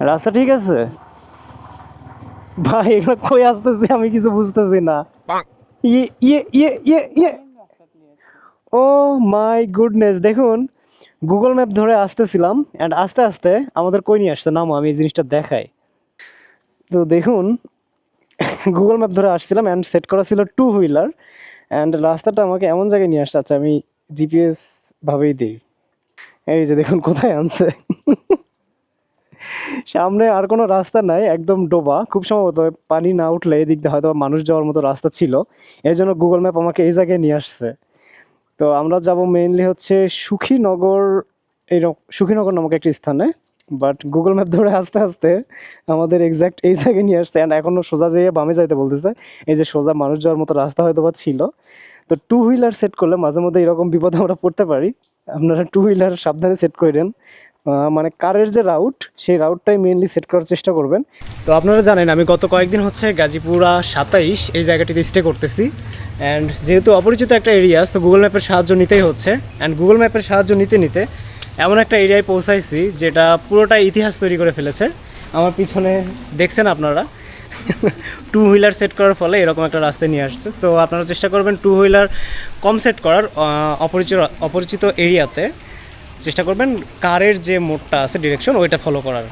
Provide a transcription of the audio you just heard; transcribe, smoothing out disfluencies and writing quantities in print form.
রাস্তা ঠিক আছে ভাই? এগুলো কই আসতেছে আমি কিছু বুঝতেছি না। ইয়ে ইয়ে ইয়ে ইয়ে ইয়ে ও মাই গুডনেস, দেখুন গুগল ম্যাপ ধরে আসতেছিলাম অ্যান্ড আস্তে আস্তে আমাদের কই নিয়ে আসছে, নামো আমি এই জিনিসটা দেখাই। তো দেখুন গুগল ম্যাপ ধরে আসছিলাম অ্যান্ড সেট করা ছিল টু হুইলার, অ্যান্ড রাস্তাটা আমাকে এমন জায়গায় নিয়ে আসছে। আচ্ছা আমি জিপিএস ভাবেই দিই, এই যে দেখুন কোথায় আনছে। সামনে আর কোনো রাস্তা নাই, একদম ডোবা, খুব সম্ভবত পানি না উঠলে এদিক দিয়ে হয়তো মানুষ যাওয়ার মতো রাস্তা ছিল, এই জন্য গুগল ম্যাপ আমাকে এই জায়গায় নিয়ে আসছে। তো আমরা যাব মেইনলি হচ্ছে সুখীনগর, সুখীনগর নামক একটি স্থানে, বাট গুগল ম্যাপ ধরে আস্তে আস্তে আমাদের এক্স্যাক্ট এই জায়গায় নিয়ে আসছে অ্যান্ড এখনও সোজা যেয়ে বামে যাইতে বলতেছে। এই যে সোজা মানুষ যাওয়ার মতো রাস্তা হয়তো বা ছিল। তো টু হুইলার সেট করলে মাঝে মধ্যে এরকম বিপদে আমরা পড়তে পারি। আপনারা টু হুইলার সাবধানে সেট করেন, মানে কারের যে রাউট সেই রাউটটাই মেইনলি সেট করার চেষ্টা করবেন। তো আপনারা জানেন আমি গত কয়েকদিন হচ্ছে গাজীপুরা 27 এই জায়গাটিতে স্টে করতেছি, অ্যান্ড যেহেতু অপরিচিত একটা এরিয়া, সো গুগল ম্যাপের সাহায্য নিতেই হচ্ছে। অ্যান্ড গুগল ম্যাপের সাহায্য নিতে নিতে এমন একটা এরিয়ায় পৌঁছাইছি যেটা পুরোটাই ইতিহাস তৈরি করে ফেলেছে। আমার পিছনে দেখছেন আপনারা, টু হুইলার সেট করার ফলে এরকম একটা রাস্তায় নিয়ে আসছে। সো আপনারা চেষ্টা করবেন টু হুইলার কম সেট করার, অপরিচিত অপরিচিত এরিয়াতে চেষ্টা করবেন কারের যে মোডটা আছে ডিরেকশন ওইটা ফলো করার।